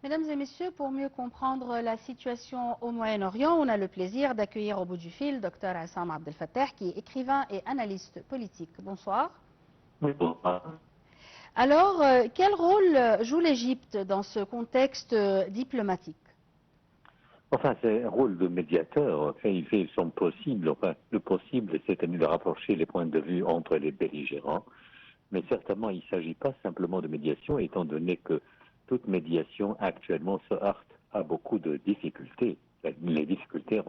Mesdames et messieurs, pour mieux comprendre la situation au Moyen-Orient, on a le plaisir d'accueillir au bout du fil Dr Assam Abdel Fattah, qui est écrivain et analyste politique. Bonsoir. Oui, bonsoir. Alors, quel rôle joue l'Égypte dans ce contexte diplomatique? Enfin, c'est un rôle de médiateur. Enfin, il fait son possible. Enfin, le possible, c'est-à-dire de rapprocher les points de vue entre les belligérants. Mais certainement, il ne s'agit pas simplement de médiation, étant donné que toute médiation actuellement se heurte à beaucoup de difficultés. Les difficultés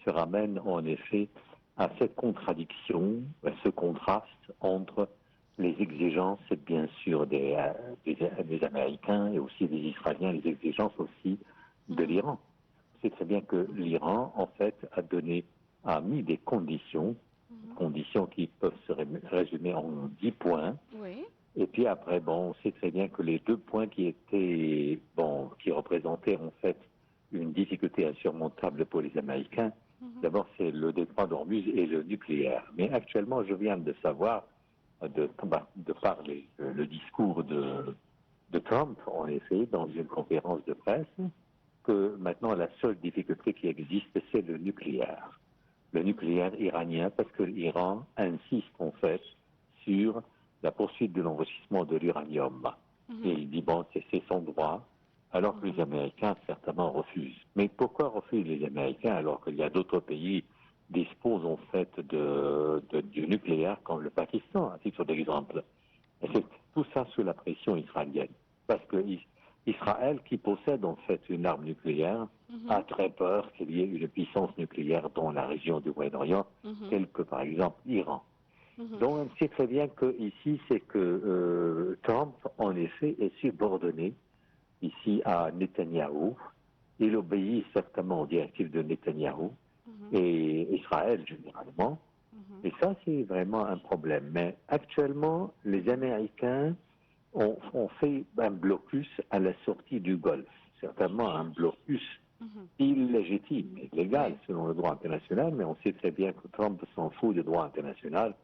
se ramènent en effet à cette contradiction, à ce contraste entre les exigences, bien sûr, des Américains et aussi des Israéliens, les exigences aussi de l'Iran. C'est très bien que l'Iran, en fait, a mis des conditions qui peuvent se résumer en 10 points. Oui. Et puis après, bon, on sait très bien que les 2 points qui représentaient en fait une difficulté insurmontable pour les Américains, d'abord c'est le détroit d'Ormuz et le nucléaire. Mais actuellement, je viens de savoir, de parler le discours de Trump, en effet, dans une conférence de presse, que maintenant la seule difficulté qui existe, c'est le nucléaire. Le nucléaire iranien, parce que l'Iran insiste en fait sur la poursuite de l'enrichissement de l'uranium. Et il dit, bon, c'est son droit, alors que les Américains certainement refusent. Mais pourquoi refusent les Américains alors qu'il y a d'autres pays qui disposent en fait du nucléaire, comme le Pakistan, à titre d'exemple? Et c'est tout ça sous la pression israélienne. Parce que Israël, qui possède en fait une arme nucléaire, a très peur qu'il y ait une puissance nucléaire dans la région du Moyen-Orient, telle que par exemple l'Iran. Donc on sait très bien que ici, c'est que Trump, en effet, est subordonné ici à Netanyahou. Il obéit certainement aux directives de Netanyahou et Israël généralement. Et ça, c'est vraiment un problème. Mais actuellement, les Américains ont fait un blocus à la sortie du Golfe. Certainement un blocus illégitime, illégal selon le droit international, mais on sait très bien que Trump s'en fout du droit international.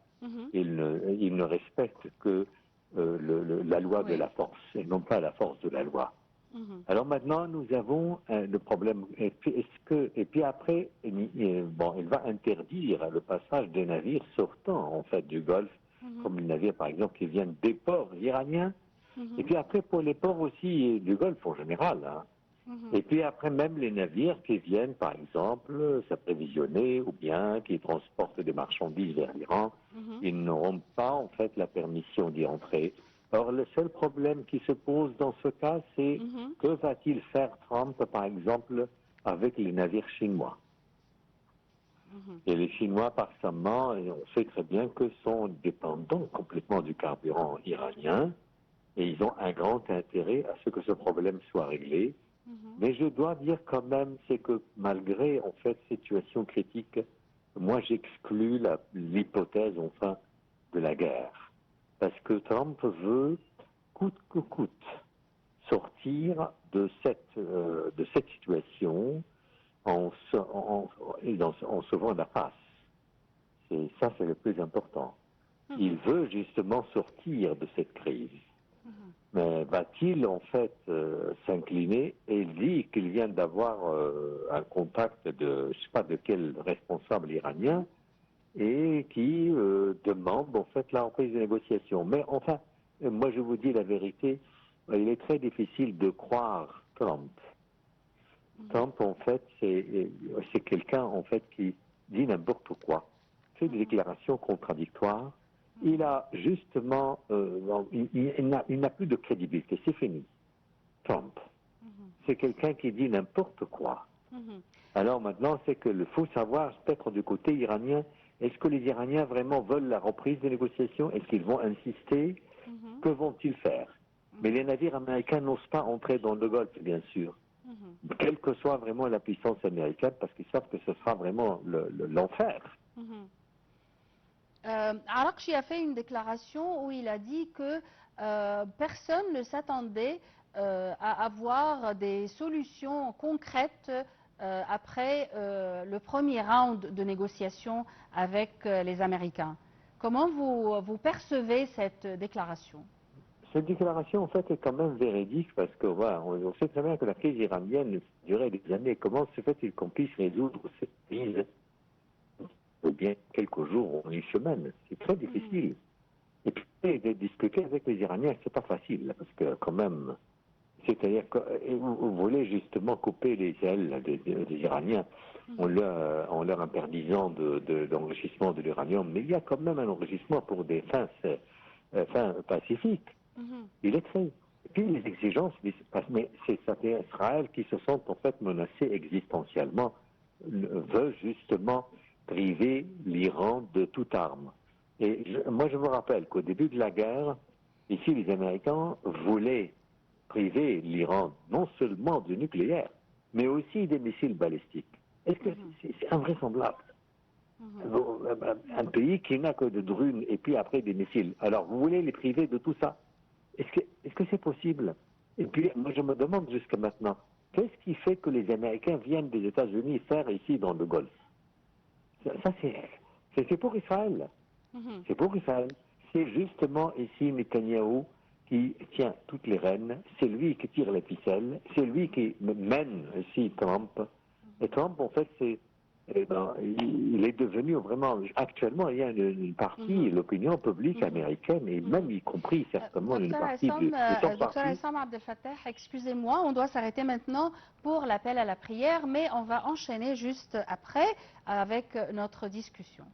Il ne respecte que la loi de la force, et non pas la force de la loi. Alors maintenant, nous avons le problème. Et puis après, il va interdire le passage des navires sortant en fait du Golfe, comme les navires par exemple qui viennent des ports iraniens. Et puis après pour les ports aussi du Golfe en général. Et puis après même les navires qui viennent par exemple s'approvisionner ou bien qui transportent des marchandises vers l'Iran, ils n'auront pas en fait la permission d'y entrer. Or, le seul problème qui se pose dans ce cas, c'est que va-t-il faire Trump, par exemple, avec les navires chinois? Et les Chinois, par sa main, on sait très bien que sont dépendants complètement du carburant iranien, et ils ont un grand intérêt à ce que ce problème soit réglé. Mais je dois dire quand même, c'est que malgré, en fait, situation critique, moi j'exclus l'hypothèse, enfin, de la guerre. Parce que Trump veut, coûte que coûte, sortir de cette situation en sauvant la face. Ça, c'est le plus important. Il veut justement sortir de cette crise. Mais va-t-il en fait s'incliner? Et il dit qu'il vient d'avoir un contact de, je ne sais pas de quel responsable iranien, et qui demande en fait la reprise des négociations. Mais enfin, moi je vous dis la vérité, il est très difficile de croire Trump. Trump en fait c'est quelqu'un en fait qui dit n'importe quoi, fait des déclarations contradictoires. Il a justement, il n'a plus de crédibilité, c'est fini. Trump, c'est quelqu'un qui dit n'importe quoi. Alors maintenant, c'est que faut savoir peut-être du côté iranien. Est-ce que les Iraniens vraiment veulent la reprise des négociations? Est-ce qu'ils vont insister? Que vont-ils faire? Mais les navires américains n'osent pas entrer dans le Golfe, bien sûr. Quelle que soit vraiment la puissance américaine, parce qu'ils savent que ce sera vraiment l'enfer. Arakchi a fait une déclaration où il a dit que personne ne s'attendait à avoir des solutions concrètes après le premier round de négociations avec les Américains. Comment vous percevez cette déclaration? Cette déclaration, en fait, est quand même véridique parce que, voilà, on sait très bien que la crise iranienne durait des années. Comment se fait-il qu'on puisse résoudre cette crise ou bien quelques jours ou une semaine? C'est très difficile. Et puis, de discuter avec les Iraniens, c'est pas facile, parce que, quand même, c'est-à-dire que vous voulez justement couper les ailes des Iraniens en leur interdisant d'enrichissement de l'uranium, mais il y a quand même un enrichissement pour des fins pacifiques. Il est très. Et puis les exigences, mais c'est Israël qui se sent en fait menacé existentiellement, veut justement priver l'Iran de toute arme. Et moi je me rappelle qu'au début de la guerre, ici les Américains voulaient priver l'Iran non seulement du nucléaire, mais aussi des missiles balistiques. Est-ce que c'est invraisemblable? Un pays qui n'a que de drones et puis après des missiles. Alors vous voulez les priver de tout ça? Est-ce que c'est possible? Et puis moi je me demande jusqu'à maintenant, qu'est-ce qui fait que les Américains viennent des États-Unis faire ici dans le Golfe? Ça c'est pour Israël. C'est pour Israël. C'est justement ici Netanyahou qui tient toutes les rênes, c'est lui qui tire les ficelles, c'est lui qui mène ici Trump. Et Trump, en fait, il est devenu vraiment, actuellement, il y a une partie, l'opinion publique américaine, et même y compris certainement une partie de son Docteur parti. Essam Abdel Fattah, excusez-moi, on doit s'arrêter maintenant pour l'appel à la prière, mais on va enchaîner juste après avec notre discussion.